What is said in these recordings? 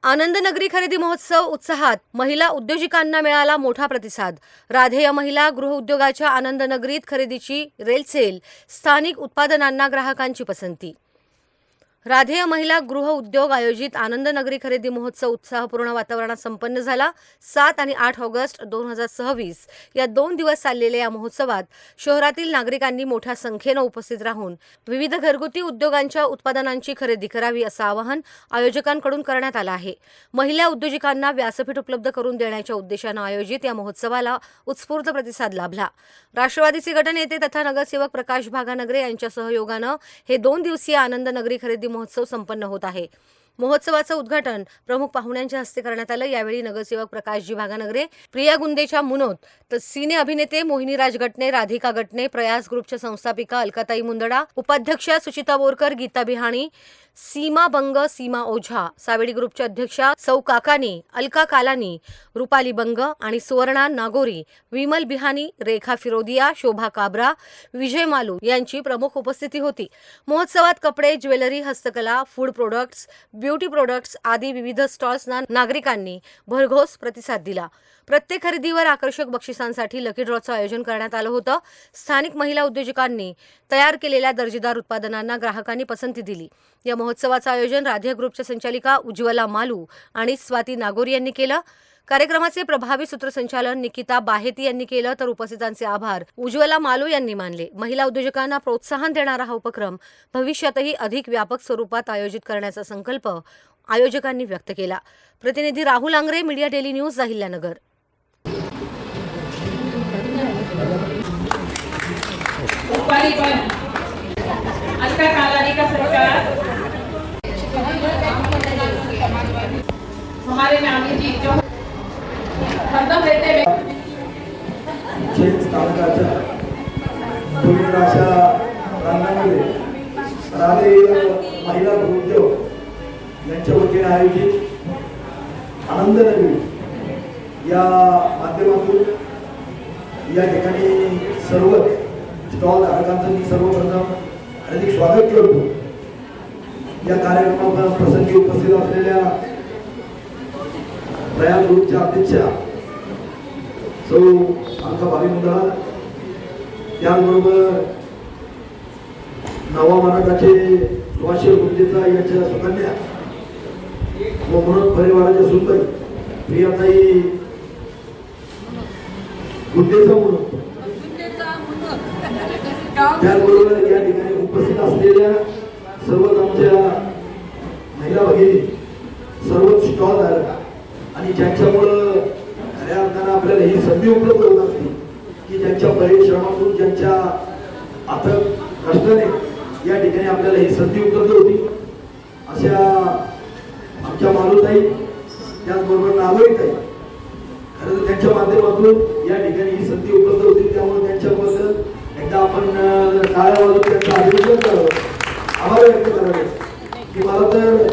आनंदनगरी खरेदी महोत्सव उत्साहात महिला उद्योजकांना मिळाला मोठा प्रतिसाद। राधेय महिला गृहउद्योगाच्या आनंदनगरीत खरेदीची रेलसेल, स्थानिक उत्पादनांना ग्राहकांची पसंती। राधेय महिला गृह उद्योग आयोजित आनंदनगरी खरेदी महोत्सव उत्साहपूर्ण वातावरणात संपन्न झाला। 7 आणि 8 ऑगस्ट 2026 या 2 दिवस चाललेल्या या महोत्सवात शहरातील नागरिकांनी मोठ्या संख्येने उपस्थित राहून विविध घरगुती उद्योगांच्या उत्पादनांची खरेदी करावी असं आवाहन आयोजकांकडून करण्यात आलं आहे। महिला उद्योजकांना व्यासपीठ उपलब्ध करून देण्याच्या उद्देशाने आयोजित या महोत्सवाला उत्स्फूर्त प्रतिसाद लाभला। राष्ट्रवादीचे गटनेते तथा नगरसेवक प्रकाश भागानगरे यांच्या सहयोगाने हे 2 दिवसीय आनंदनगरी खरेदी महोत्सव संपन्न होत आहे। महोत्सवाचं उद्घाटन प्रमुख पाहुण्यांच्या हस्ते करण्यात आलं। यावेळी नगरसेवक प्रकाशजी भागानगरे, प्रिया गुंदेच्या मुनोत, तर सिने अभिनेते मोहिनीराज गटणे, राधिका गटणे, प्रयास ग्रुपच्या संस्थापिका अलकाताई मुंदडा, उपाध्यक्षा सुचिता बोरकर, गीता बिहाणी, सीमा बंग, सीमा ओझा, सावेडी ग्रुपच्या अध्यक्षा सौ काकानी, अलका कालानी, रुपाली बंग आणि सुवर्णा नागोरी, विमल बिहानी, रेखा फिरोदिया, शोभा काबरा, विजय मालू यांची प्रमुख उपस्थिती होती। महोत्सवात कपडे, ज्वेलरी, हस्तकला, फूड प्रोडक्ट्स, ब्युटी प्रोडक्ट्स आदी विविध स्टॉल्सना नागरिकांनी भरघोस प्रतिसाद दिला। प्रत्येक खरेदीवर आकर्षक बक्षिसांसाठी लकी ड्रॉचं आयोजन करण्यात आलं होतं। स्थानिक महिला उद्योजकांनी तयार केलेल्या दर्जेदार उत्पादनांना ग्राहकांनी पसंती दिली। या महोत्सवाचं आयोजन राधेय ग्रुपच्या संचालिका उज्ज्वला मालू आणि स्वाती नागोरी यांनी केलं। कार्यक्रमाचे प्रभावी सूत्रसंचालन निकिता बाहेती यांनी केलं, तर उपस्थितांचे आभार उज्ज्वला मालू यांनी मानले। महिला उद्योजकांना प्रोत्साहन देणारा हा उपक्रम भविष्यातही अधिक व्यापक स्वरूपात आयोजित करण्याचा संकल्प आयोजकांनी व्यक्त केला। प्रतिनिधी Rahul Angre, media daily news, Ahilyanagar. हमारे नामी जी जो हरदम रहते हैं स्थानकाच्या पवित्र अशा प्रांगणामध्ये राधेय महिला उद्योग यांच्या वतीने आयोजित आनंदनगरी या माध्यमातून या ठिकाणी सर्व स्टॉल धारकांचं मी सर्वप्रथम हार्दिक स्वागत करतो। या कार्यक्रमात प्रसंगी उपस्थित असलेल्या प्रयास ग्रुपच्या अध्यक्षा सौ अलका भावी मुंदडा, त्याचबरोबर नवा मराठाचे सुभाषी गुंजेचा यांच्या सुकन्या व मनोज परिवाराच्या सुंदर प्रियाताई गुंजेचा म्हणून, त्याचबरोबर या ठिकाणी उपस्थित असलेल्या सर्वच आमच्या महिला भगिनी, सर्वच स्टॉल धारक आणि ज्यांच्यामुळं खऱ्या अर्थानं आपल्याला ही संधी उपलब्ध होत असते की ज्यांच्या परिश्रमातून, ज्यांच्या अथक कष्टाने या ठिकाणी आपल्याला ही संधी उपलब्ध होती। अशा आमच्या मालूताई, त्याचबरोबर नागोरीताई, खरं तर त्यांच्या माध्यमातून या ठिकाणी ही संधी उपलब्ध होती। त्यामुळे त्यांच्याबद्दल एकदा आपण टाळ्या वाजवून त्यांचं अभिनंदन करावं, आभार व्यक्त करावे की मला तर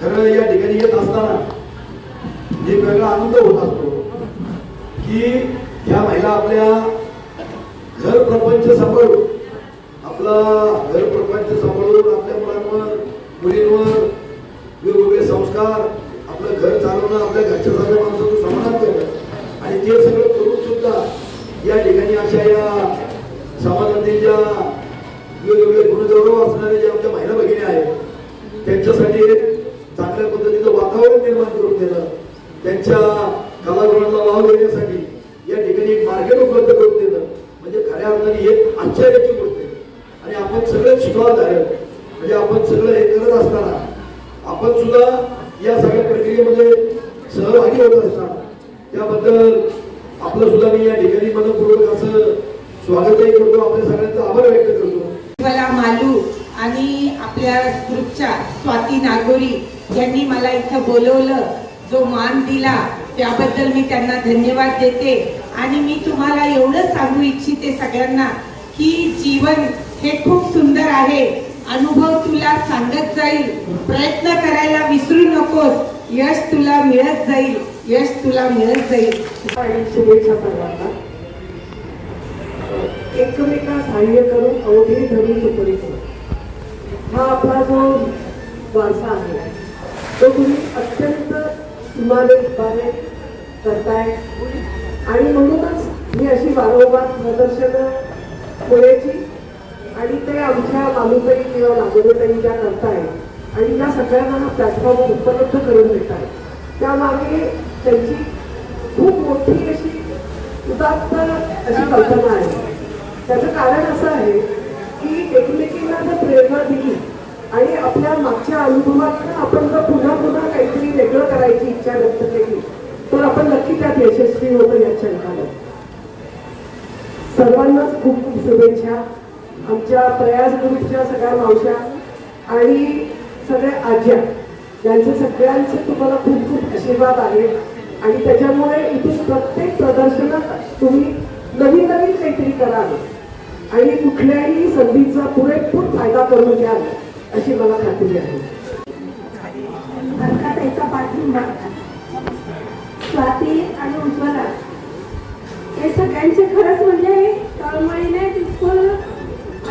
खरं या ठिकाणी येत असताना एक वेगळा आनंद होत असतो की ह्या महिला आपल्या घर प्रपंच सांभाळून, आपला घर प्रपंच सांभाळून आपल्या मुलांवर, मुलींवर वेगवेगळे संस्कार, आपलं घर चालवणं, आपल्या घरच्या सगळ्या माणसाचं समाधान करणं आणि ते सगळं करून सुद्धा या ठिकाणी अशा या समाजातील वेगवेगळे गुणगौरव असणारे जे आमच्या महिला भगिनी आहेत त्यांच्यासाठी चांगल्या पद्धतीचं वातावरण निर्माण करून देणं, त्यांच्या कलागुणांना वाव देण्यासाठी या ठिकाणी एक मार्केट उपलब्ध करून देणं म्हणजे खऱ्या अर्थाने एक आश्चर्याची गोष्ट आहे। आणि आपण सगळे स्टॉल धारक म्हणजे आपण सगळं हे करत असताना आपण सुद्धा या सगळ्या प्रक्रियेमध्ये सहभागी होत असताना त्याबद्दल आपलं सुद्धा मी या ठिकाणी मनपूर्वक असं स्वागतही करतो, आपल्या सगळ्यांचा आभार व्यक्त करतो। मला मालू आणि आपल्या ग्रुपच्या स्वाती नागोरी यांनी मला इथं बोलवलं, जो मान दिला त्याबद्दल मी त्यांना धन्यवाद देते। आणि मी तुम्हाला एवढं सांगू इच्छिते सगळ्यांना की जीवन हे खूप सुंदर आहे, अनुभव तुला सांगत जाईल, प्रयत्न करायला विसरू नकोस, यश तुला मिळत जाईल, यश तुला मिळत जाईल। शुभेच्छा सर्वांना। एकमेका सहाय्य करून अवघे धरून सुपडीचा हा आपला जो वारसा आहे तो तुम्ही अत्यंत सुमारेपणे करताय आणि म्हणूनच ही अशी वारंवार प्रदर्शनं पुण्याची आणि ते आमच्या मालूताई किंवा नागोरेताई ज्या करतायत आणि या सगळ्यांना हा प्लॅटफॉर्म उपलब्ध करून देत आहे त्यामागे त्यांची खूप मोठी अशी उदात्त अशी कल्पना आहे. त्याचं कारण असं आहे की एकमेकींना जर प्रेरणा दिली आणि आपल्या मागच्या अनुभवातून आपण जर पुन्हा पुन्हा काहीतरी वेगळं करायची इच्छा व्यक्त केली तर आपण नक्की त्यात यशस्वी होतो या शंकाला. सर्वांनाच खूप खूप शुभेच्छा. आमच्या प्रयास ग्रुपच्या सगळ्या मावश्या आणि सगळ्या आज्या यांचे सगळ्यांचे तुम्हाला खूप खूप आशीर्वाद आहेत आणि त्याच्यामुळे इथून प्रत्येक प्रदर्शनात तुम्ही नवीन नवीन काहीतरी कराल आणि कुठल्याही संधीचा पुरेपूर फायदा करून घ्याल अशी मला खात्री आहे. त्याचा पाठिंबा स्वाती आणि उज्ज्वला हे सगळ्यांचे खरंच म्हणजे तळमळीने बिलकुल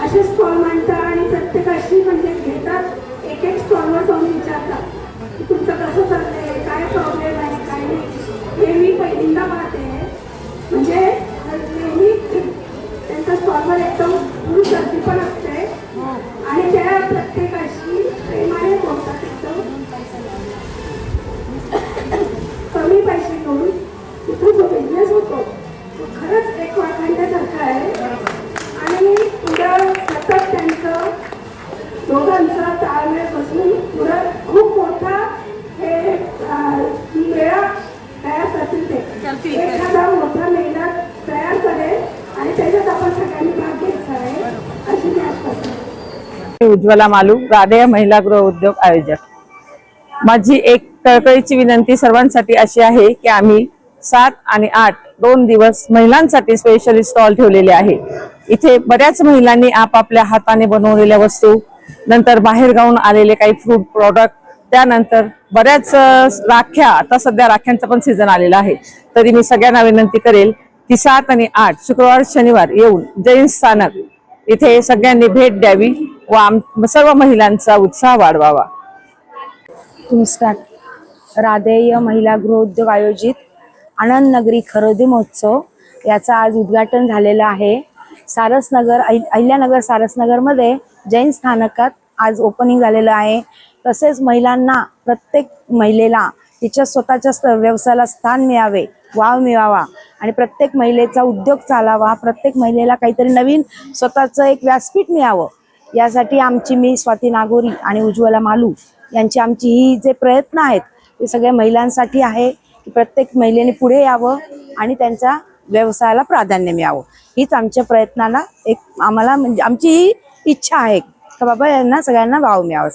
असे स्टॉल मांडतात आणि प्रत्येकाशी म्हणजे घेतात एक एक स्टॉलवर जाऊन विचारतात की तुमचं कसं चाललंय काय प्रॉब्लेम आहे काय नाही हे मी पहिल्यांदा पाहते. म्हणजे नेहमी त्यांच्या स्टॉलवर एकदम फुल गर्दी पण असते आणि त्या प्रत्येकाशी प्रेमाने बोलतात. एकदम कमी पैसे घेऊन तिथं जो बिझनेस होतो तो खरंच एक वाखाणण्यासारखा आहे आणि पुढं सतत त्यांचं दोघांचा ताळमेळ बसून पुढं खूप मोठा हे मेळा तयार करतील. ते एखादा मोठा मेळा तयार करेल आणि त्याच्यात आपण सगळ्यांनी भाग घ्यायचा आहे अशी मी आश्वासन. उज्ज्वला मालू, राधेय महिला गृह उद्योग आयोजक. माझी एक कळकळीची विनंती सर्वांसाठी अशी आहे की आम्ही 7 आणि 8 2 दिवस महिलांसाठी स्पेशली स्टॉल ठेवलेले आहे. इथे बऱ्याच महिलांनी आपापल्या हाताने बनवलेल्या वस्तू, नंतर बाहेर गावून आलेले काही फ्रूट प्रॉडक्ट, त्यानंतर बऱ्याच राख्या, आता सध्या राख्यांचा पण सीझन आलेला आहे. तरी मी सगळ्यांना विनंती करेल की 7 आणि 8 शुक्रवार शनिवार येऊन जैन स्थानक इथे सगळ्यांनी भेट द्यावी व सर्व महिलांचा उत्साह वाढवावा. राधेय महिला गृहोद्योग आयोजित आनंद नगरी खरेदी महोत्सव याचा आज उद्घाटन झालेलं आहे. सारसनगर अहिल्यानगर सारसनगरमध्ये जैन स्थानकात आज ओपनिंग झालेलं आहे. तसेच महिलांना, प्रत्येक महिलेला तिच्या स्वतःच्या व्यवसायाला स्थान मिळावे, वाव मिळावा आणि प्रत्येक महिलेचा उद्योग चालावा, प्रत्येक महिलेला काहीतरी नवीन स्वतःचं एक व्यासपीठ मिळावं यासाठी मी स्वाती नागोरी आणि उज्ज्वला मालू आमची ही जे प्रयत्न आहेत ते सगळ्या महिलांसाठी आहे की प्रत्येक महिलेने पुढे यावं आणि त्यांच्या व्यवसायाला प्राधान्य मिळावं. हीच आमच्या प्रयत्नाला एक आम्हाला म्हणजे आमची ही इच्छा आहे की बाबा यांना सगळ्यांना वाव मिळावं.